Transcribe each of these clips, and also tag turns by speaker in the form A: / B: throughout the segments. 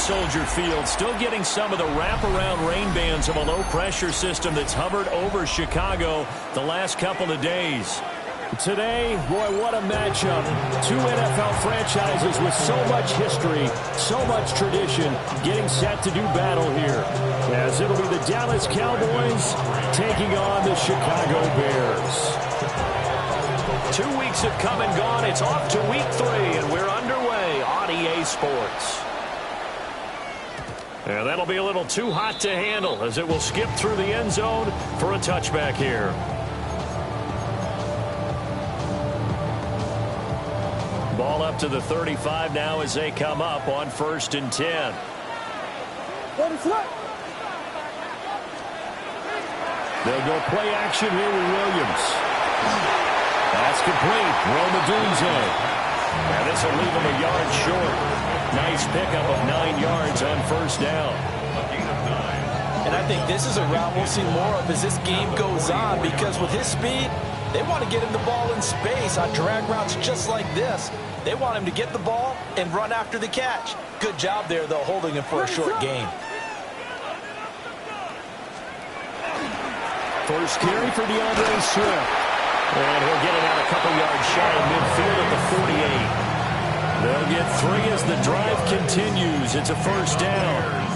A: Soldier Field, still getting some of the wraparound rain bands of a low-pressure system that's hovered over Chicago the last couple of days. Today, boy, what a matchup. Two NFL franchises with so much history, so much tradition, getting set to do battle here. As it'll be the Dallas Cowboys taking on the Chicago Bears. 2 weeks have come and gone. It's off to week 3, and we're underway on EA Sports. And that'll be a little too hot to handle as it will skip through the end zone for a touchback here. Ball up to the 35 now as they come up on 1st and 10. They'll go play action here with Williams. That's complete. Romadunze. And this will leave him a yard short. Nice pickup of 9 yards on 1st down.
B: And I think this is a route we'll see more of as this game goes on, because with his speed, they want to get him the ball in space on drag routes just like this. They want him to get the ball and run after the catch. Good job there, though, holding him for a short gain.
A: First carry for DeAndre Swift. And he'll get it out a couple yards shy of midfield at the 48. They'll get 3 as the drive continues. It's a 1st down.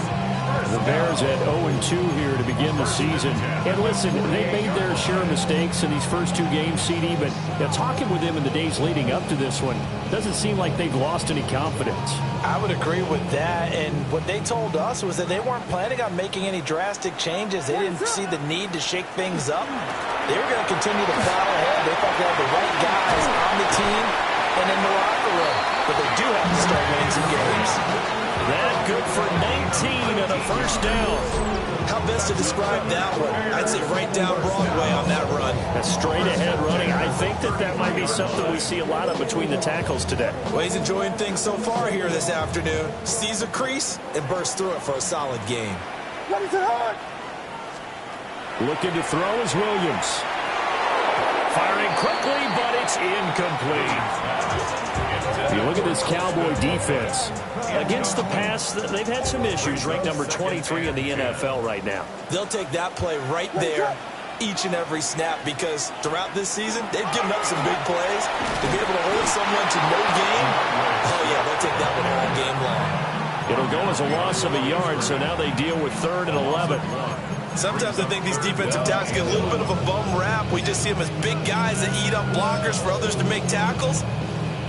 A: The Bears at 0-2 here to begin the season. And listen, they made their share of mistakes in these first 2 games, CD, but talking with them in the days leading up to this one, doesn't seem like they've lost any confidence.
B: I would agree with that, and what they told us was that they weren't planning on making any drastic changes. They didn't see the need to shake things up. They were going to continue to plow ahead. They thought they had the right guys on the team and in the locker room, but they do have to start winning some games.
A: That good for 19 on a 1st down.
B: How best to describe that one? I'd say right down Broadway on that run.
A: A straight ahead running. I think that might be something we see a lot of between the tackles today.
B: Well, he's enjoying things so far here this afternoon. Sees a crease and bursts through it for a solid game.
A: Looking to throw is Williams. Firing quickly, but it's incomplete. You look at this Cowboy defense. Against the pass, they've had some issues. Ranked number 23 in the NFL right now.
B: They'll take that play right there each and every snap, because throughout this season, they've given up some big plays. To be able to hold someone to no gain, oh yeah, they'll take that one all game long.
A: It'll go as a loss of a yard, so now they deal with 3rd and 11.
B: Sometimes I think these defensive tackles get a little bit of a bum rap. We just see them as big guys that eat up blockers for others to make tackles.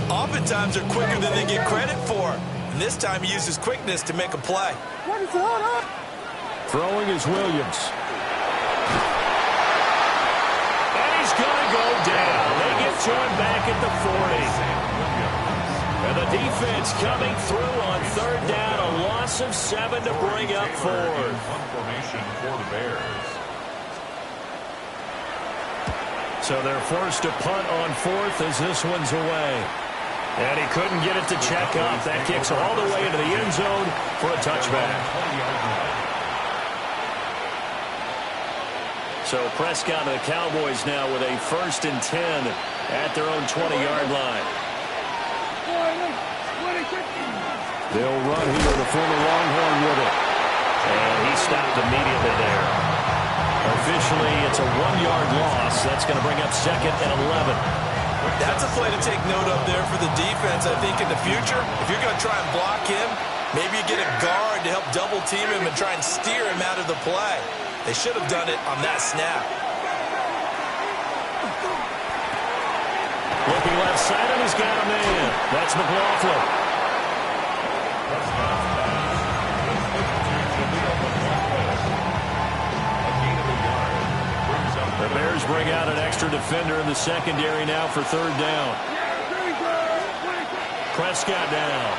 B: Oftentimes they're quicker than they get credit for. And this time he uses quickness to make a play.
A: Throwing is Williams. And he's going to go down. They get to him back at the 40. And the defense coming through on 3rd down. A loss of 7 to bring up 4th.
C: Formation for the Bears.
A: So they're forced to punt on 4th as this one's away. And he couldn't get it to check up. That kicks all the way into the end zone for a touchback. So Prescott and the Cowboys now with a 1st and 10 at their own 20-yard line. They'll run here, the former Longhorn with it. And he stopped immediately there. Officially, it's a 1-yard loss. That's going to bring up 2nd and 11.
B: That's a play to take note of there for the defense, I think, in the future. If you're going to try and block him, maybe you get a guard to help double-team him and try and steer him out of the play. They should have done it on that snap.
A: Looking left side, and he's got a man. That's McLaughlin. The Bears bring out an extra defender in the secondary now for 3rd down. Prescott down.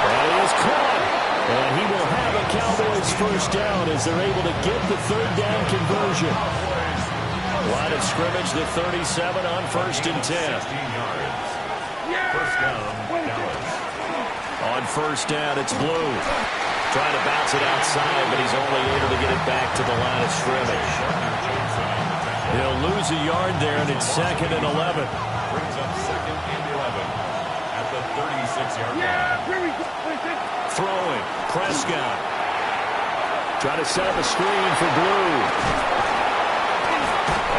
A: And he is caught. And he will have a Cowboys 1st down as they're able to get the 3rd down conversion. Line of scrimmage, the 37 on 1st and 10.
C: First down, Dallas.
A: On 1st down, it's Blue. Trying to bounce it outside, but he's only able to get it back to the line of scrimmage. He'll lose a yard there, and it's 2nd and 11.
C: Brings up 2nd and 11 at the 36-yard line.
A: Prescott. Trying to set up a screen for Blue.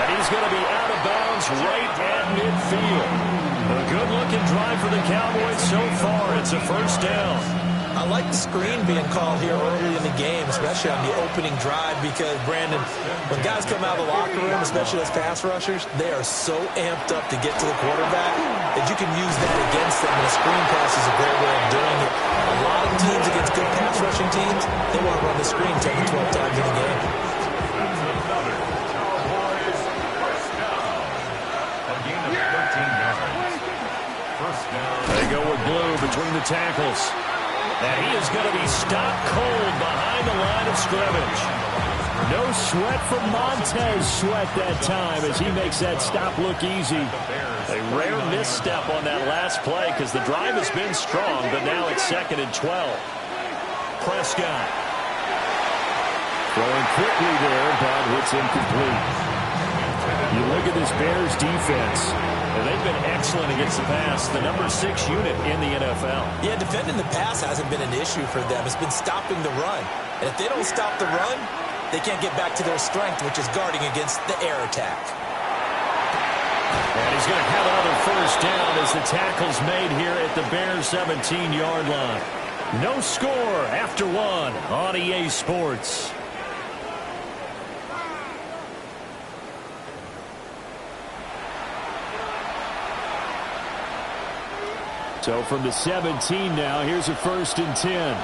A: And he's going to be out of bounds right at midfield. A good-looking drive for the Cowboys so far. It's a first down.
B: I like the screen being called here early in the game, especially on the opening drive, because, Brandon, when guys come out of the locker room, especially as pass rushers, they are so amped up to get to the quarterback that you can use that against them, and a screen pass is a great way of doing it. A lot of teams against good pass rushing teams, they want to run the screen 10 to 12 times in a game.
A: They go with Blue between the tackles. And he is going to be stopped cold behind the line of scrimmage. No sweat from Montez Sweat that time as he makes that stop look easy. A rare misstep on that last play because the drive has been strong, but now it's 2nd and 12. Prescott. Throwing quickly there, but it's incomplete. You look at this Bears defense, and they've been excellent against the pass, the number 6 unit in the NFL.
B: Yeah, defending the pass hasn't been an issue for them. It's been stopping the run. And if they don't stop the run, they can't get back to their strength, which is guarding against the air attack.
A: And he's going to have another first down as the tackle's made here at the Bears 17-yard line. No score after 1 on EA Sports. So from the 17 now, here's a 1st and 10.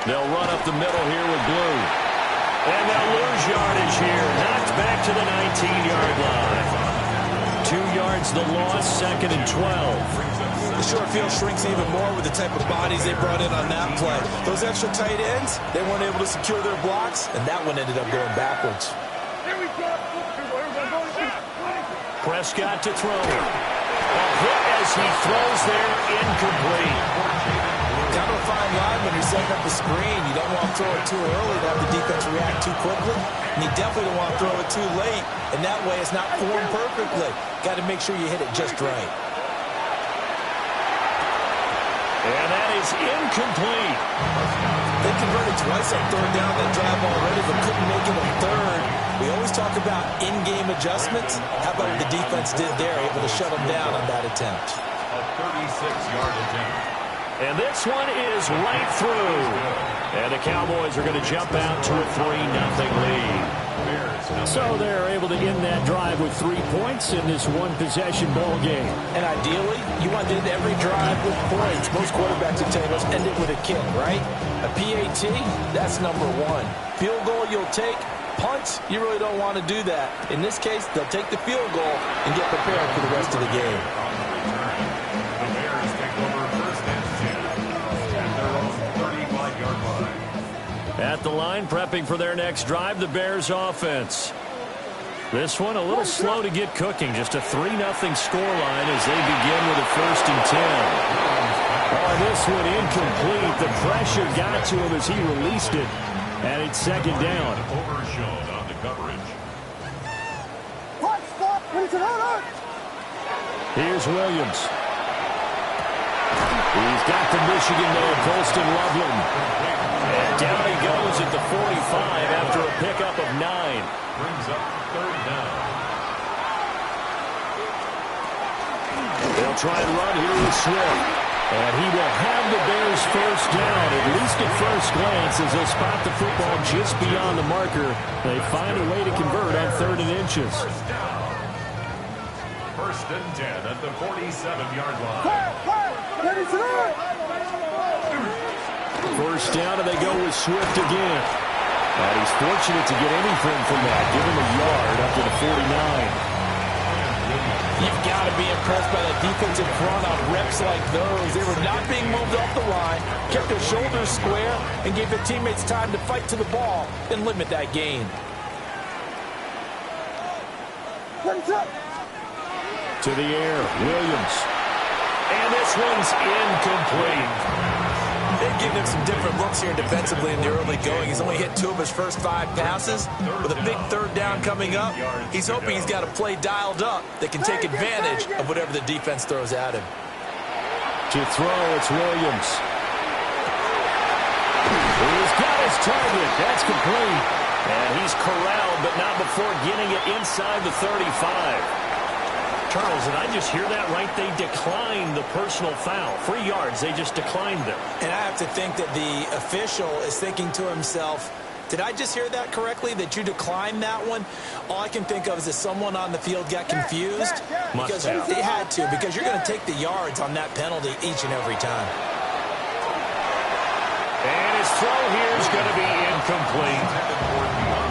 A: They'll run up the middle here with Blue. And they'll lose yardage here. Knocked back to the 19-yard line. 2 yards the loss, 2nd and 12.
B: The short field shrinks even more with the type of bodies they brought in on that play. Those extra tight ends, they weren't able to secure their blocks, and that one ended up going backwards.
A: Prescott to throw. A hit as he throws there, incomplete.
B: Kind of a fine line when you're setting up a screen. You don't want to throw it too early to have the defense react too quickly. And you definitely don't want to throw it too late. And that way it's not formed perfectly. Got to make sure you hit it just right.
A: And that is incomplete.
B: They converted twice on 3rd down that drive already, but couldn't make it on 3rd. We always talk about in-game adjustments. How about what the defense did there, able to shut them down on that attempt?
C: A 36-yard attempt.
A: And this one is right through. And the Cowboys are going to jump out to a 3-0 lead. So they're able to end that drive with 3 points in this one-possession ball game.
B: And ideally, you want to end every drive with points. Most quarterbacks would tell you, let's end it with a kick, right? A PAT, that's number 1. Field goal you'll take. Punts, you really don't want to do that. In this case, they'll take the field goal and get prepared for the rest of the game.
C: The Bears take over 1st and 10 at their own 35-yard line.
A: At the line, prepping for their next drive, the Bears offense. This one a little slow to get cooking. Just a 3-0 scoreline as they begin with a 1st and 10. Oh, this one incomplete. The pressure got to him as he released it. And it's 2nd down.
C: Overshown on the coverage.
A: Here's Williams. He's got the Michigan man, Colston Loveland. And down he goes at the 45 after a pickup of 9.
C: Brings up 3rd down.
A: They'll try and run here with Swift. And he will have the Bears first down, at least at first glance, as they'll spot the football just beyond the marker. They find a way to convert on 3rd and inches.
C: 1st and 10 at the 47-yard line.
A: First down, and they go with Swift again. And he's fortunate to get anything from that. Give him a yard up to the 49.
B: You've got to be impressed by that defensive front on reps like those. They were not being moved off the line, kept their shoulders square, and gave their teammates time to fight to the ball and limit that gain.
A: To the air, Williams. And this one's incomplete.
B: They've given him some different looks here defensively in the early going. He's only hit 2 of his first 5 passes. With a big 3rd down coming up, he's hoping he's got a play dialed up that can take advantage of whatever the defense throws at him.
A: To throw, it's Williams. He's got his target. That's complete. And he's corralled, but not before getting it inside the 35. Charles, and I just hear that right? They declined the personal foul. 3 yards, they just declined them.
B: And I have to think that the official is thinking to himself, did I just hear that correctly, that you declined that one? All I can think of is that someone on the field got confused. Because they had to, because you're going to take the yards on that penalty each and every time.
A: And his throw here is going to be incomplete.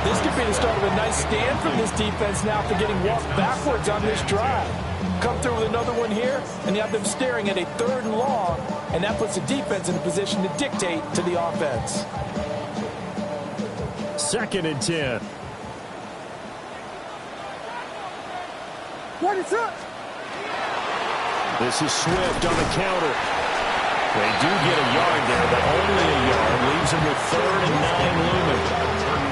D: This could be the start of a nice stand from this defense now for getting walked backwards on this drive. Come through with another one here, and you have them staring at a 3rd and long, and that puts the defense in a position to dictate to the offense.
A: 2nd and 10.
D: What is up?
A: This is Swift on the counter. They do get a yard there, but only a yard. Leaves them with 3rd and 9 looming.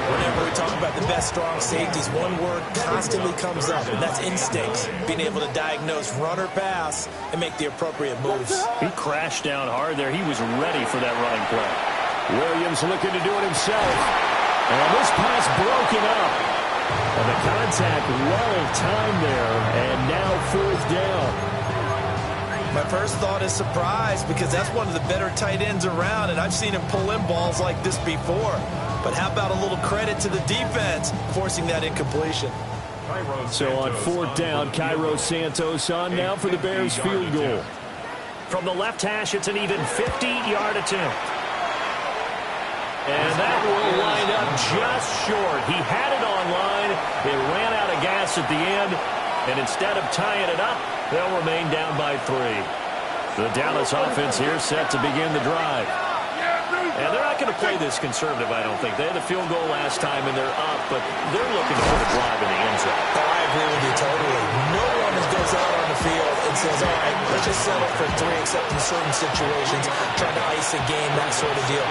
B: Whenever we talk about the best strong safeties, one word constantly comes up, and that's instincts. Being able to diagnose run or pass and make the appropriate moves.
A: He crashed down hard there. He was ready for that running play. Williams looking to do it himself. And this pass broken up. And the contact well timed there, and now 4th down.
B: My first thought is surprise, because that's one of the better tight ends around, and I've seen him pull in balls like this before. But how about a little credit to the defense forcing that incompletion?
A: So on 4th down, Cairo Santos on now for the Bears field goal. From the left hash, it's an even 50-yard attempt. And that will wind up just short. He had it on line. It ran out of gas at the end. And instead of tying it up, they'll remain down by 3. The Dallas offense here set to begin the drive. And they're not going to play this conservative, I don't think. They had the field goal last time, and they're up, but they're looking to put a drive in the end zone.
B: Oh, I agree with you totally. No one goes out on the field and says, all right, let's just settle for 3, except in certain situations, trying to ice a game, that sort of deal.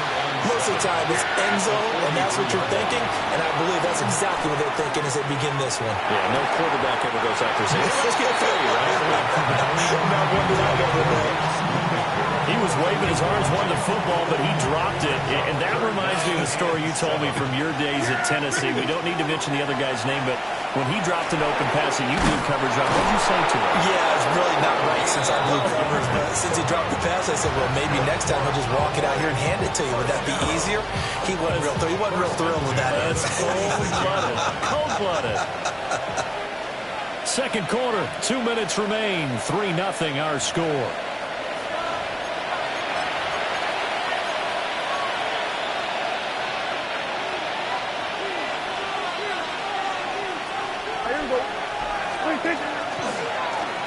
B: Most of the time, it's end zone, and that's what you're thinking, and I believe that's exactly what they're thinking as they begin this one.
A: Yeah, no quarterback ever goes out there saying, let's get a failure, right?
B: Not one that I've ever known.
A: He was waving his arms, wanted the football, but he dropped it. And that reminds me of the story you told me from your days at Tennessee. We don't need to mention the other guy's name, but when he dropped an open pass and you blew coverage on, what did you say to him?
B: Yeah, it's really not right since I blew coverage, but since he dropped the pass, I said, well, maybe next time he'll just walk it out here and hand it to you. Would that be easier? He wasn't real thrilled with that.
A: That's cold-blooded. Cold-blooded. Second quarter, 2 minutes remain. 3-0 our score.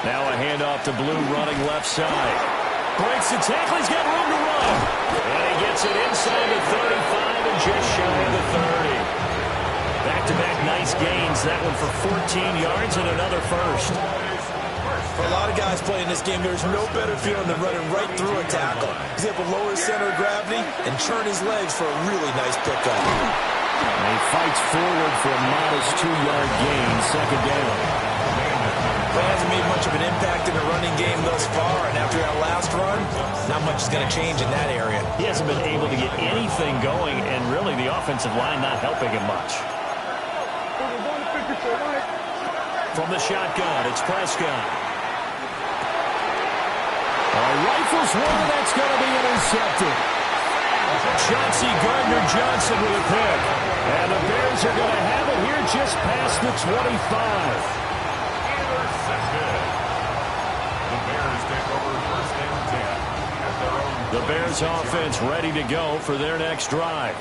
A: Now a handoff to Blue running left side. Breaks the tackle. He's got room to run. And he gets it inside the 35 and just shy of the 30. Back-to-back nice gains. That one for 14 yards and another first.
B: For a lot of guys playing this game, there's no better feeling than running right through a tackle. He's able to lower his center of gravity and churn his legs for a really nice pickup.
A: And he fights forward for a modest 2-yard gain. Second down.
B: But hasn't made much of an impact in the running game thus far, and after that last run, not much is going to change in that area.
A: He hasn't been able to get anything going, and really the offensive line not helping him much. From the shotgun, it's Prescott. Rifles one, that's going to be intercepted. Chauncey Gardner-Johnson with a pick. And the Bears are going to have it here just past the 25. The Bears offense ready to go for their next drive.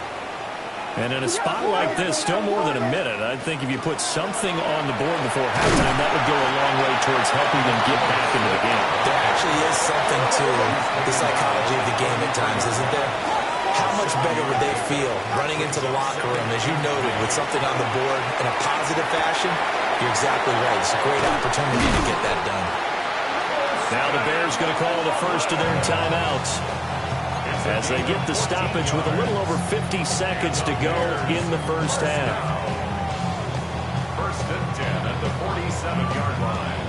A: And in a spot like this, still more than a minute, I think if you put something on the board before halftime, that would go a long way towards helping them get back into the game.
B: There actually is something to the psychology of the game at times, isn't there? How much better would they feel running into the locker room, as you noted, with something on the board in a positive fashion? You're exactly right. It's a great opportunity to get that done.
A: Now the Bears going to call the first of their timeouts as they get the stoppage with a little over 50 seconds to go in the first half.
C: First and 10 at the 47-yard line.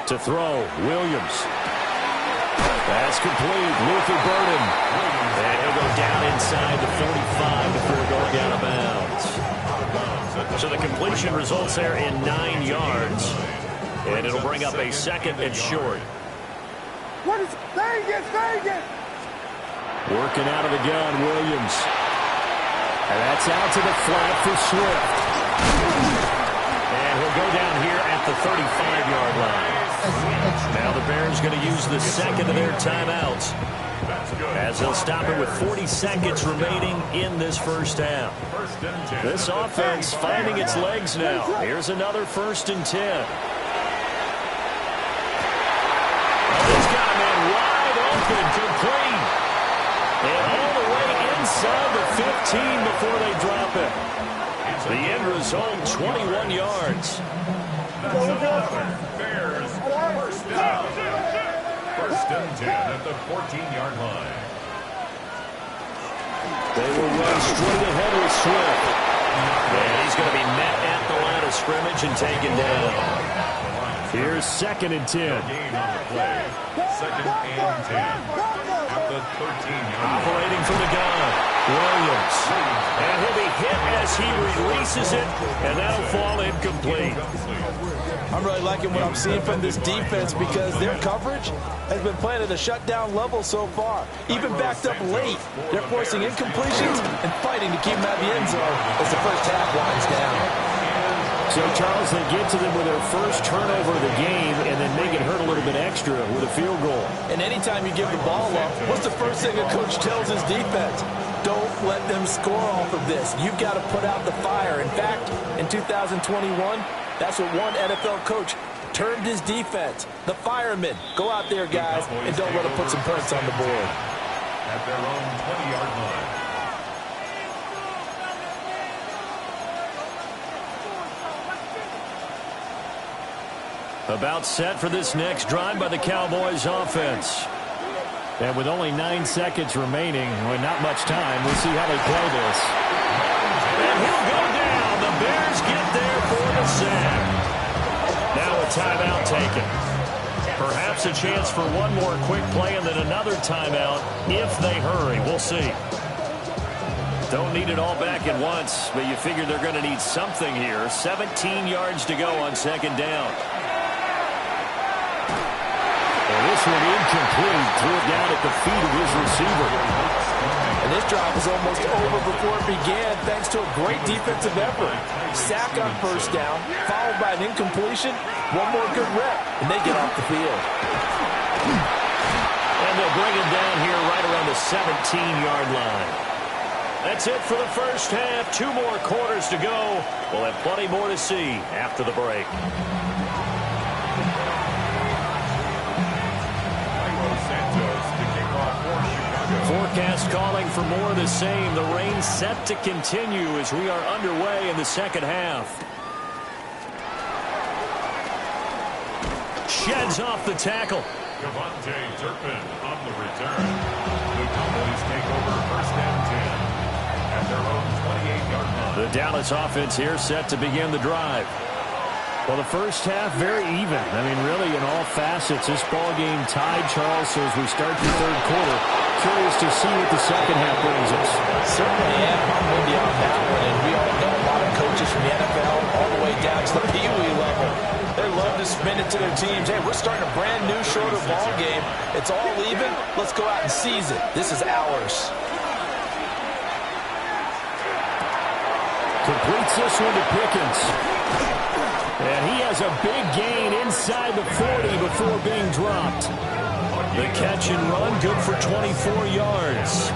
A: To throw, Williams. That's complete. Luther Burden. And he'll go down inside the 45 before going out of bounds. So the completion results there in 9 yards. And it'll bring up a second and short.
E: What is Vegas?
A: Working out of the gun, Williams. And that's out to the flat for Swift. And he'll go down here at the 35-yard line. Now the Bears going to use the second of their timeouts as they'll stop it with 40 seconds remaining in this first half. This offense finding its legs now. Here's another 1st and 10. He's got a man wide open, complete. And all the way inside the 15 before they drop it. The end result, 21 yards.
C: Bears, first down. 1st and 10 at the 14-yard line.
A: They will run straight ahead with Swift. And he's going to be met at the line of scrimmage and taken down. Here's 2nd and 10.
C: Gain on the play. 2nd and 10 at the 13-yard line.
A: Operating from the gun, Williams. And he'll be hit as he releases it, and that'll fall incomplete.
D: I'm really liking what I'm seeing from this defense because their coverage has been playing at a shutdown level so far. Even backed up late, they're forcing incompletions and fighting to keep them out of the end zone as the first half winds down.
A: So, Charles, they get to them with their first turnover of the game and then make it hurt a little bit extra with a field goal.
D: And anytime you give the ball up, what's the first thing a coach tells his defense? Don't let them score off of this. You've got to put out the fire. In fact, in 2021, that's what one NFL coach termed his defense. The firemen. Go out there, guys, and don't let them put some points on the board.
C: At their own 20-yard line.
A: About set for this next drive by the Cowboys offense. And with only 9 seconds remaining, with not much time, we'll see how they play this. And he'll go down. The Bears get there for the sack. Now a timeout taken. Perhaps a chance for one more quick play and then another timeout if they hurry. We'll see. Don't need it all back at once, but you figure they're going to need something here. 17 yards to go on 2nd down. This one incomplete. Threw it down at the feet of his receiver.
D: And this drive was almost over before it began thanks to a great defensive effort. Sack on 1st down, followed by an incompletion. One more good rep, and they get off the field.
A: And they'll bring it down here right around the 17-yard line. That's it for the first half. 2 more quarters to go. We'll have plenty more to see after the break. Forecast calling for more of the same. The rain set to continue as we are underway in the second half. Sheds off the tackle.
C: Devontae Turpin on the return. The Cowboys take over 1st and 10 at their own 28-yard line.
A: The Dallas offense here set to begin the drive. Well, the first half, very even. I mean, really, in all facets, this ball game tied, Charles. So as we start the 3rd quarter, curious to see what the second half brings us.
D: Certainly am. I'm with you on that one. And we all know a lot of coaches from the NFL all the way down to the Pee Wee level. They love to spin it to their teams. Hey, we're starting a brand new, shorter ball game. It's all even. Let's go out and seize it. This is ours.
A: Completes this one to Pickens. And he has a big gain inside the 40 before being dropped. The catch and run, good for 24 yards.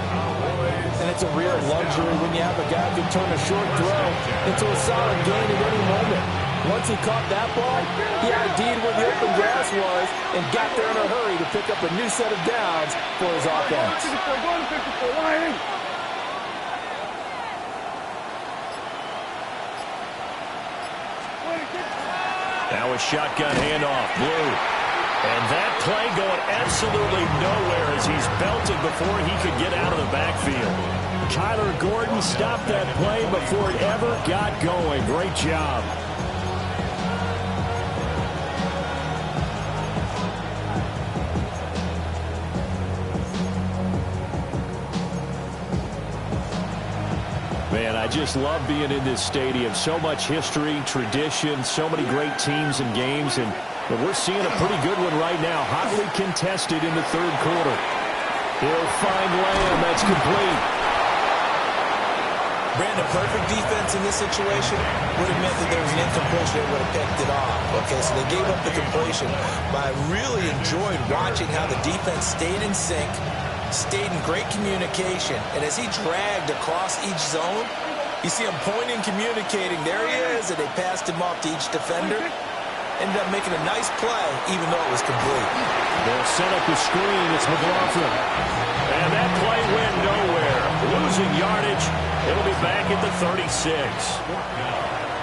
D: And it's a real luxury when you have a guy who can turn a short throw into a solid gain at any moment. Once he caught that ball, he ID'd where the open grass was and got there in a hurry to pick up a new set of downs for his offense.
A: Now a shotgun handoff, Blue. And that play going absolutely nowhere as he's belted before he could get out of the backfield. Kyler Gordon stopped that play before it ever got going. Great job. I just love being in this stadium. So much history, tradition, so many great teams and games, and we're seeing a pretty good one right now. Hotly contested in the third quarter. He'll find Lamb. That's complete.
B: Brandon, perfect defense in this situation would have meant that there was an incompletion that would have picked it off. Okay, so they gave up the completion. But I really enjoyed watching how the defense stayed in sync, stayed in great communication. And as he dragged across each zone, you see him pointing, communicating. There he is, and they passed him off to each defender. Ended up making a nice play, even though it was complete.
A: They'll set up the screen. It's McLaughlin. And that play went nowhere. Losing yardage. It'll be back at the 36.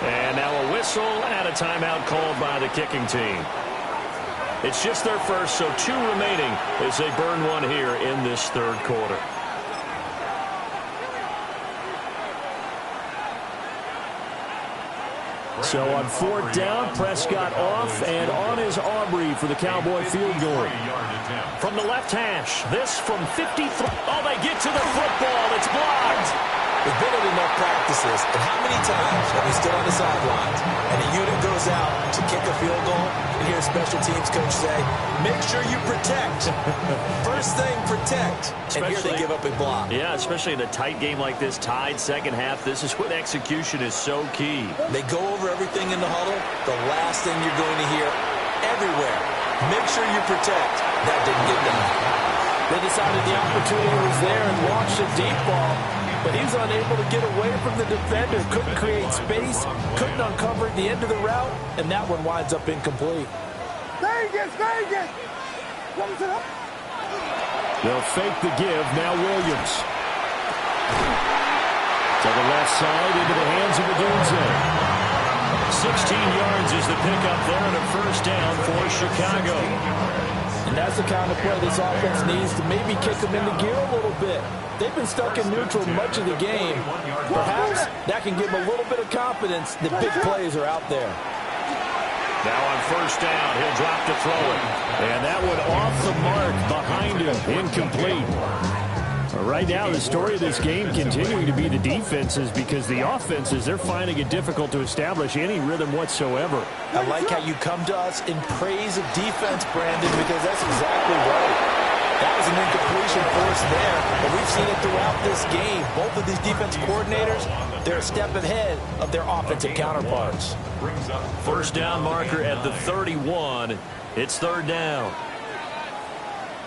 A: And now a whistle and a timeout called by the kicking team. It's just their first, so 2 remaining as they burn one here in this third quarter. So on 4th down, Prescott off, and on is Aubrey for the Cowboy field goal. From the left hash, this from 53. Oh, they get to the football. It's blocked.
B: We've been at enough practices, and how many times have we stood on the sidelines, and a unit goes out to kick a field goal, and hear a special teams coach say, make sure you protect. First thing, protect. And here they give up a block.
A: Yeah, especially in a tight game like this, tied second half. This is when execution is so key.
B: They go over everything in the huddle. The last thing you're going to hear everywhere, make sure you protect. That didn't get done.
D: They decided the opportunity was there and launched a deep ball. But he was unable to get away from the defender, couldn't create space, couldn't uncover at the end of the route, and that one winds up incomplete.
E: Vegas, Vegas!
A: They'll fake the give, now Williams. To the left side, into the hands of Odunze. 16 yards is the pickup there, and a first down for Chicago.
D: And that's the kind of play this offense needs to maybe kick them into gear a little bit. They've been stuck in neutral much of the game. Perhaps that can give them a little bit of confidence that big plays are out there.
A: Now on first down, he'll drop to throw it. And that one off the mark behind him, incomplete. Right now, the story of this game continuing to be the defenses, because the offenses, they're finding it difficult to establish any rhythm whatsoever.
B: I like how you come to us in praise of defense, Brandon, because that's exactly right. That was an incompletion force there, but we've seen it throughout this game. Both of these defense coordinators, they're a step ahead of their offensive counterparts.
A: First down marker at the 31. It's third down.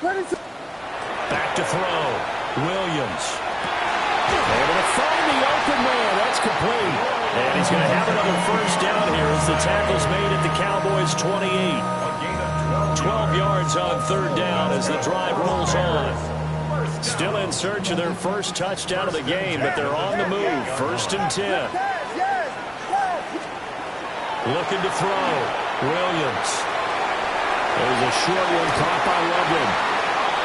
A: Back to throw. Williams. Able to find the open man. That's complete. And he's going to have another first down here as the tackle's made at the Cowboys' 28. 12 yards on third down as the drive rolls on. Still in search of their first touchdown of the game, but they're on the move. First and 10. Looking to throw. Williams. There's a short one caught by Loveland.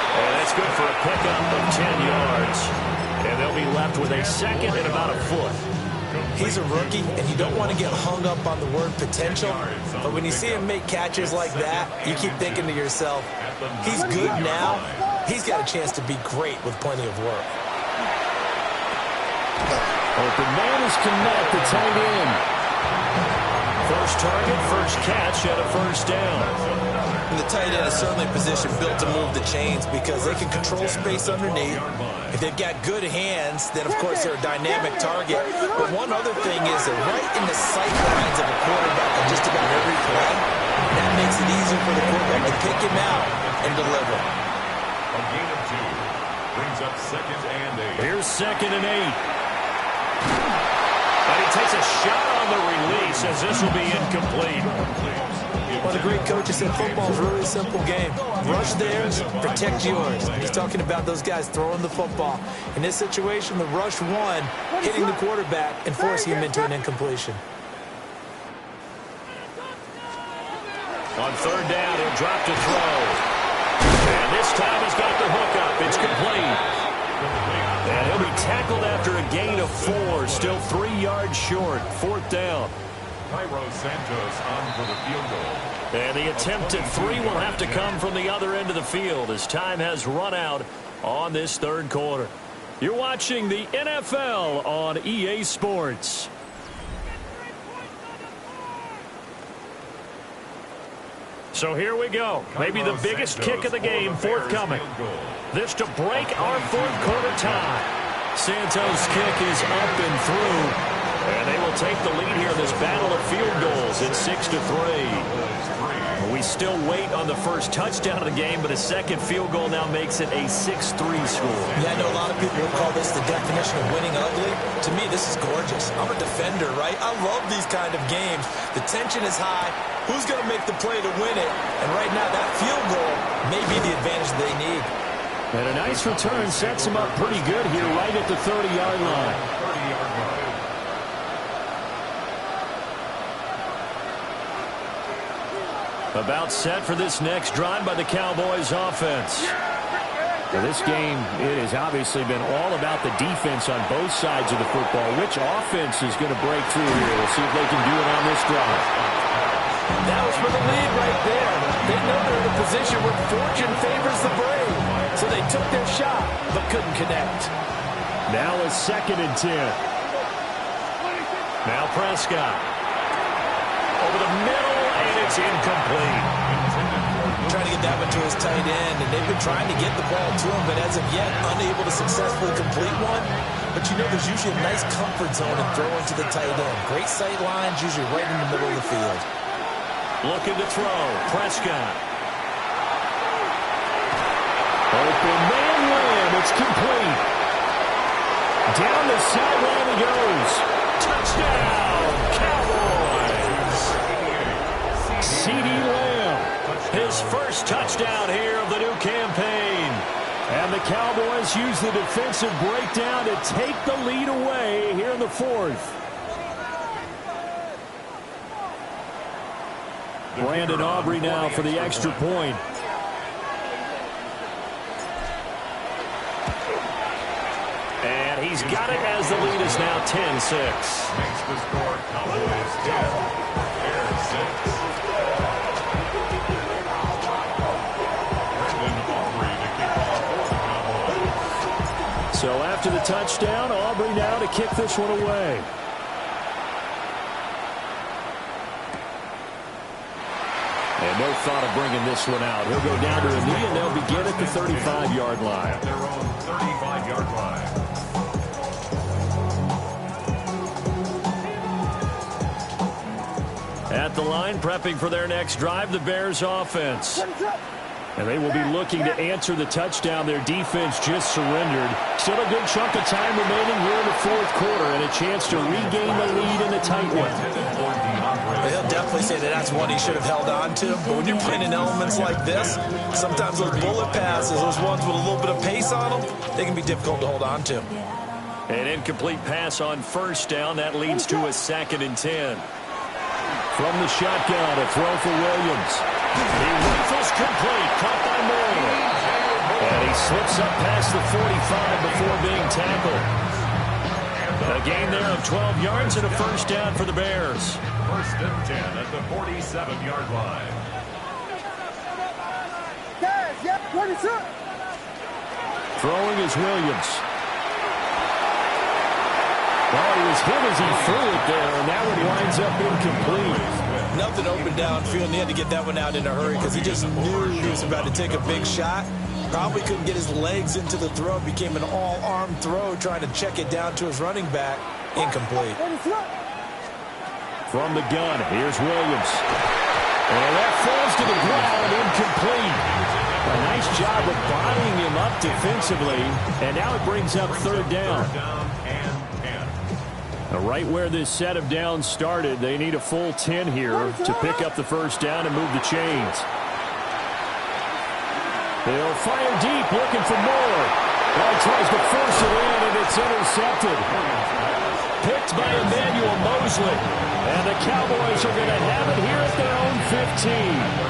A: And that's good for a pickup of 10 yards. And they'll be left with a second and about a foot.
B: He's a rookie, and you don't want to get hung up on the word potential. But when you see him make catches like that, you keep thinking to yourself, he's good now. He's got a chance to be great with plenty of work.
A: Open man is Kmet, the tight end. First target, first catch, and a first down.
B: And the tight end is certainly a position built to move the chains because they can control space underneath. If they've got good hands, then, of course, they're a dynamic target. But one other thing is they're right in the sight lines of a quarterback on just about every play. That makes it easier for the quarterback to pick him out and deliver.
C: A gain of 2 brings up 2nd and 8.
A: Here's 2nd and 8. And he takes a shot on the release as this will be incomplete.
B: One of the great coaches said football is really a simple game. Rush theirs, protect yours. He's talking about those guys throwing the football. In this situation, the rush one, hitting the quarterback and forcing him into an incompletion.
A: On third down, he'll drop to throw. And this time he's got the hook up. It's complete. And he'll be tackled after a gain of 4, still 3 yards short. 4th down.
C: Cairo Santos on for the field goal.
A: And the attempt at 3 will have to come from the other end of the field as time has run out on this third quarter. You're watching the NFL on EA Sports. So here we go. Maybe the biggest kick of the game forthcoming. This to break our fourth quarter tie. Santos' kick is up and through. And they will take the lead here in this battle of field goals. It's 6-3. We still wait on the first touchdown of the game, but a second field goal now makes it a 6-3 score.
B: Yeah, I know a lot of people would call this the definition of winning ugly. To me, this is gorgeous. I'm a defender, right? I love these kind of games. The tension is high. Who's going to make the play to win it? And right now, that field goal may be the advantage they need.
A: And a nice return sets him up pretty good here right at the 30-yard line. About set for this next drive by the Cowboys offense. For this game, it has obviously been all about the defense on both sides of the football. Which offense is going to break through here? We'll see if they can do it on this drive.
D: That was for the lead right there. They know they're in a position where fortune favors the brave. So they took their shot, but couldn't connect.
A: Now a 2nd and 10. Now Prescott. Over the middle, and it's incomplete.
B: Trying to get that one to his tight end, and they've been trying to get the ball to him, but as of yet, unable to successfully complete one. But you know there's usually a nice comfort zone in throwing to the tight end. Great sight lines, usually right in the middle of the field.
A: Looking to throw. Prescott. Open man limb. It's complete. Down the sideline he goes. Touchdown, Cowboys. CeeDee Lamb. His first touchdown here of the new campaign. And the Cowboys use the defensive breakdown to take the lead away here in the fourth. Brandon Aubrey now for the extra point. And he's got it as the lead is now 10-6.
C: Makes the score Cowboys 10, Bears 6. Brandon Aubrey to kick off for the Cowboys.
A: So after the touchdown, Aubrey now to kick this one away. And no thought of bringing this one out. He'll go down to a knee, and they'll begin at the 35-yard line.
C: At their own 35-yard line.
A: At the line, prepping for their next drive, the Bears offense. And they will be looking to answer the touchdown their defense just surrendered. Still a good chunk of time remaining here in the fourth quarter, and a chance to regain the lead in the tight one.
B: He'll definitely say that that's one he should have held on to. But when you're playing in elements like this, sometimes those bullet passes, those ones with a little bit of pace on them, they can be difficult to hold on to.
A: An incomplete pass on first down. That leads to a 2nd and 10. From the shotgun, a throw for Williams. He rifles complete, caught by Moore. And he slips up past the 45 before being tackled. A gain there of 12 yards and a first down for the Bears.
C: 1st and 10 at the 47-yard line.
E: Guys, yep, 22.
A: Throwing is Williams. Well, he was hit as he threw it there, and that one winds up incomplete.
B: Nothing open downfield, and he had to get that one out in a hurry because he just knew he was about to take a big shot. Probably couldn't get his legs into the throw. Became an all-arm throw, trying to check it down to his running back. Incomplete.
A: From the gun, here's Williams. And that falls to the ground, incomplete. A nice job of bodying him up defensively, and now it brings up 3rd down. Right where this set of downs started, they need a full 10 here to pick up the first down and move the chains. They'll fire deep, looking for more. Well, he tries to force it in, and it's intercepted. Picked by Emmanuel Mosley. And the Cowboys are going to have it here at their own 15.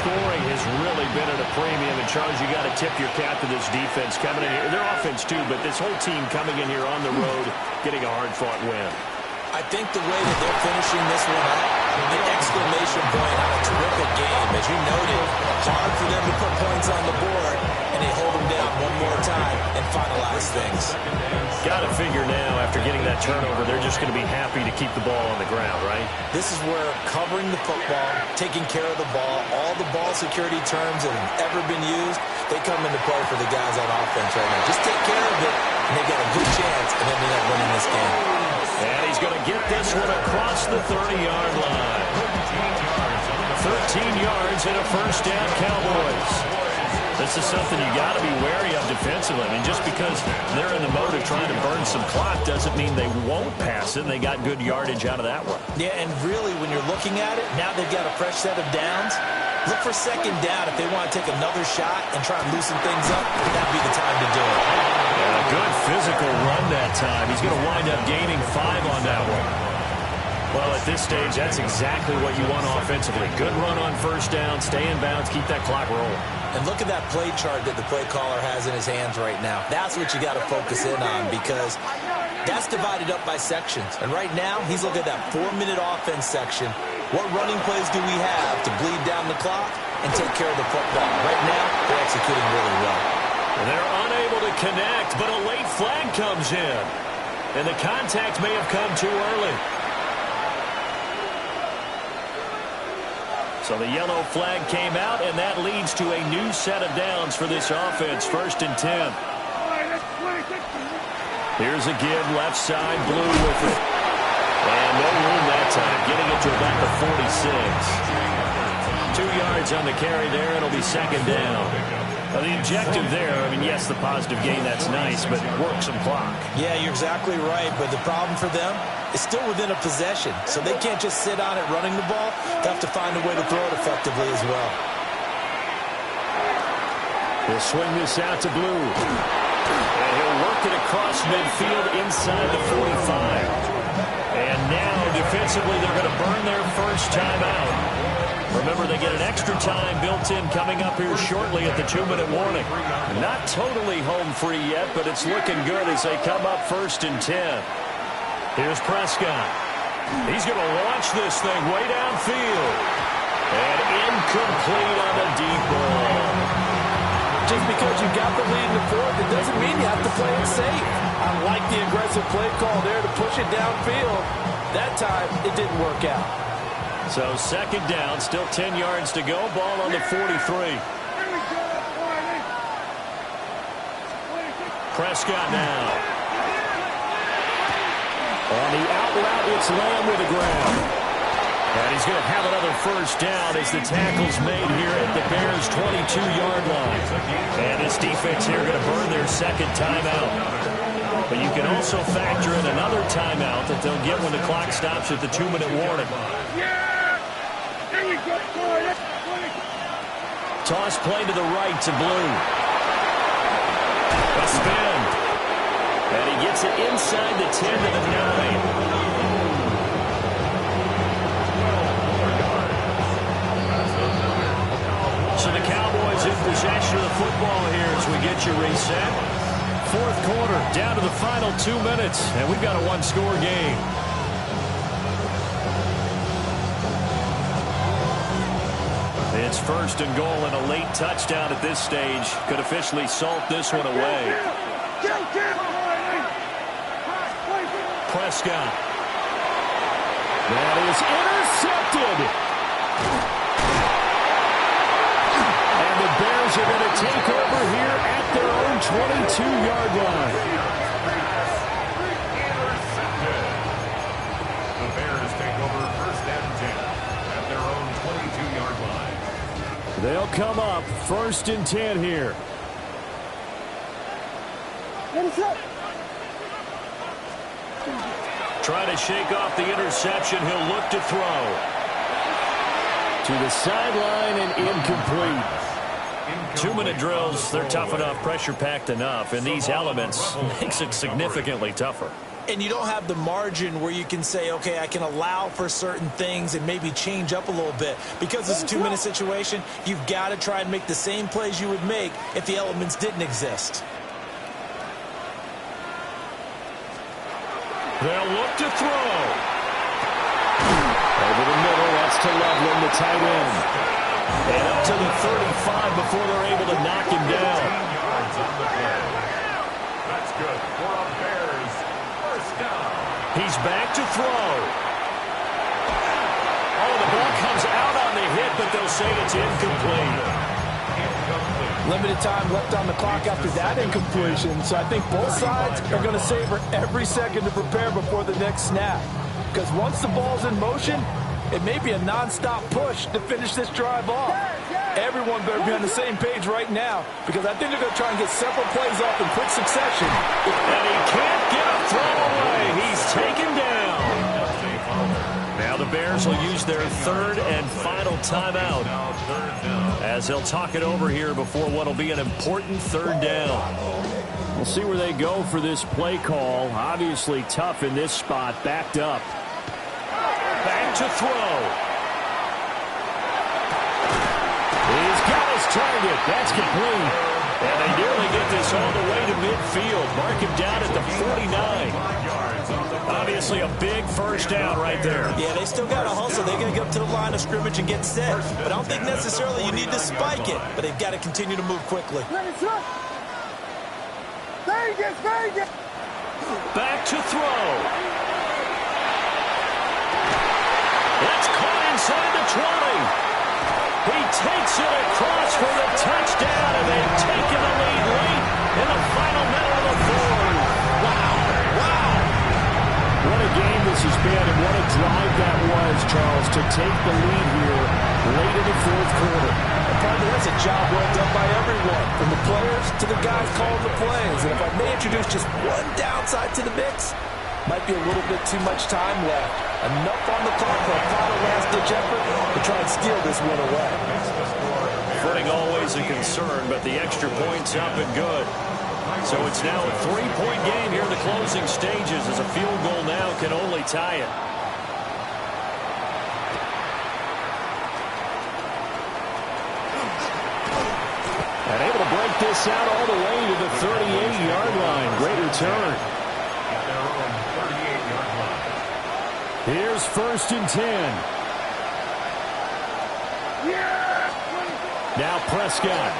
A: Scoring has really been at a premium. And, Charles, you got to tip your cap to this defense coming in here. Their offense, too, but this whole team coming in here on the road, getting a hard-fought win.
B: I think the way that they're finishing this one up, the exclamation point on a terrific game. As you noted, hard for them to put points on the board, and they hold them down one more time and finalize things.
A: Got to figure now, after getting that turnover, they're just going to be happy to keep the ball on the ground, right?
B: This is where covering the football, taking care of the ball, all the ball security terms that have ever been used, they come into play for the guys on offense right now. Just take care of it, and they get a good chance, and then they end up winning this game.
A: And he's going to get this one across the 30-yard line. 13 yards and a first down, Cowboys. This is something you got to be wary of defensively. I mean, just because they're in the mode of trying to burn some clock doesn't mean they won't pass it. They got good yardage out of that one.
B: Yeah, and really, when you're looking at it, now they've got a fresh set of downs. Look for second down if they want to take another shot and try and loosen things up. That'd be the time to do it.
A: Yeah, a good physical run that time. He's going to wind up gaining 5 on that one. Well, at this stage, that's exactly what you want offensively. Good run on first down, stay in bounds, keep that clock rolling.
B: And look at that play chart that the play caller has in his hands right now. That's what you got to focus in on, because that's divided up by sections. And right now, he's looking at that 4-minute offense section. What running plays do we have to bleed down the clock and take care of the football? Right now, they're executing really well.
A: They're unable to connect, but a late flag comes in. And the contact may have come too early. So the yellow flag came out, and that leads to a new set of downs for this offense. 1st and 10. Here's a give, left side, Blue with it. And no room that time, getting it to about the 46. 2 yards on the carry there, it'll be second down. Now, the objective there, I mean, yes, the positive gain, that's nice, but work some clock.
B: Yeah, you're exactly right, but the problem for them is still within a possession, so they can't just sit on it running the ball. They have to find a way to throw it effectively as well.
A: He'll swing this out to Blue. And he'll work it across midfield inside the 45. And now, defensively, they're going to burn their first timeout. Remember, they get an extra time built in coming up here shortly at the 2-minute warning. Not totally home free yet, but it's looking good as they come up 1st and 10. Here's Prescott. He's going to launch this thing way downfield. And incomplete on the deep ball.
D: Just because you got the lead in the fourth, it doesn't mean you have to play it safe. I like the aggressive play call there to push it downfield. That time, it didn't work out.
A: So 2nd down, still 10 yards to go. Ball on the 43. Prescott now. On the out route, it's Lamb with the grab. And he's going to have another first down as the tackle's made here at the Bears' 22-yard line. And this defense here going to burn their second timeout. But you can also factor in another timeout that they'll get when the clock stops at the 2-minute warning. Toss play to the right to Blue. A spin. And he gets it inside the 10 to the 9. So the Cowboys in possession of the football here as we get you reset. 4th quarter, down to the final 2 minutes, and we've got a 1-score game. It's 1st and goal, and a late touchdown at this stage could officially salt this one away. Prescott. That is intercepted. And the Bears are going to take over here at their own 22-yard line.
C: The Bears take over 1st and 10 at their own 22-yard line.
A: They'll come up 1st and 10 here. Trying to shake off the interception. He'll look to throw. To the sideline and incomplete. 2-minute drills, they're tough enough, pressure-packed enough, and these elements makes it significantly tougher.
B: And you don't have the margin where you can say, okay, I can allow for certain things and maybe change up a little bit. Because it's a 2-minute situation, you've got to try and make the same plays you would make if the elements didn't exist.
A: They'll look to throw. Over the middle, that's to Loveland, the tight end. And up to the 35 before they're able to knock him down.
C: good for a Bears first down.
A: He's back to throw. Oh, the ball comes out on the hit, but they'll say it's incomplete.
D: Limited time left on the clock after that incompletion, so I think both sides are going to savor every second to prepare before the next snap. Because once the ball's in motion, it may be a non-stop push to finish this drive off. Everyone better be on the same page right now, because I think they're going to try and get several plays off in quick succession.
A: And he can't get a throw away. He's taken down. Now the Bears will use their third and final timeout, as they'll talk it over here before what will be an important third down. We'll see where they go for this play call. Obviously tough in this spot, backed up. Back to throw. He's got his target. That's complete. And they nearly get this all the way to midfield. Mark him down at the 49. Obviously a big first down right there.
B: Yeah, they still got to hustle. They got to get up to the line of scrimmage and get set. But I don't think necessarily you need to spike it. But they've got to continue to move quickly.
A: Back to throw. It's caught inside the 20. He takes it across for the touchdown, and they've taken the lead late in the final minute of the fourth. Wow. What a game this has been, and what a drive that was, Charles, to take the lead here late in the fourth quarter.
D: And partly that's a job well done by everyone, from the players to the guys calling the plays. And if I may introduce just one downside to the mix, might be a little bit too much time left. Enough on the clock for a final last-ditch effort to try and steal this one away.
A: Footing always a concern, but the extra point's up and good. So it's now a 3-point game here in the closing stages, as a field goal now can only tie it. And able to break this out all the way to the 38-yard line. Great return. Here's 1st and 10. Now Prescott.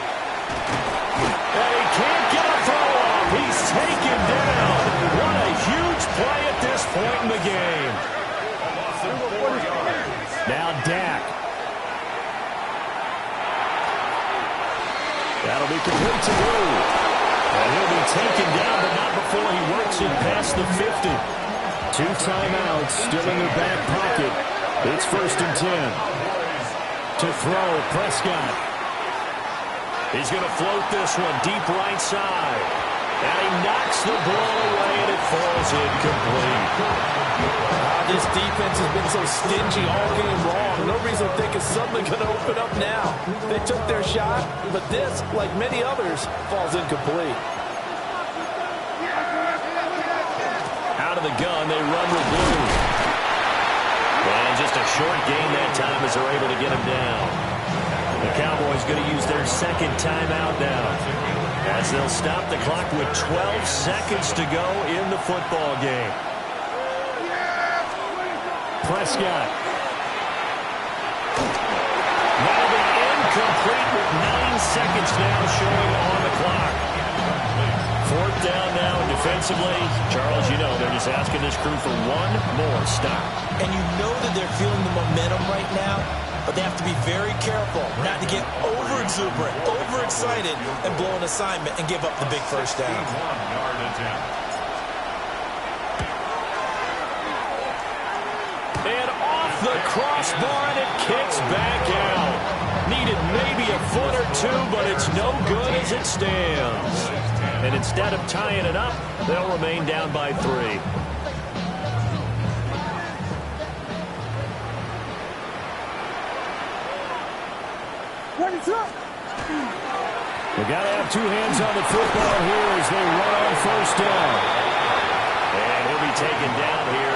A: And he can't get a throw off. He's taken down. What a huge play at this point in the game. Now Dak. That'll be complete to Blue. And he'll be taken down, but not before he works it past the 50. 2 timeouts still in their back pocket. It's 1st and 10. To throw, Prescott. He's going to float this one deep right side. And he knocks the ball away, and it falls incomplete.
D: This defense has been so stingy all game long. No reason to think it's suddenly going to open up now. They took their shot, but this, like many others, falls incomplete.
A: Out of the gun, they run with Blue. And just a short gain that time as they're able to get him down. The Cowboys going to use their second timeout now, as they'll stop the clock with 12 seconds to go in the football game. Prescott. That'll be incomplete with 9 seconds now showing on the clock. 4th down now defensively. Charles, you know they're just asking this crew for one more stop.
B: And you know that they're feeling the momentum right now, but they have to be very careful not to get over-exuberant, overexcited, and blow an assignment and give up the big first down.
A: And off the crossbar, and it kicks back out. Needed maybe a foot or two, but it's no good as it stands. And instead of tying it up, they'll remain down by 3. They got to have 2 hands on the football here as they run on 1st down. And he'll be taken down here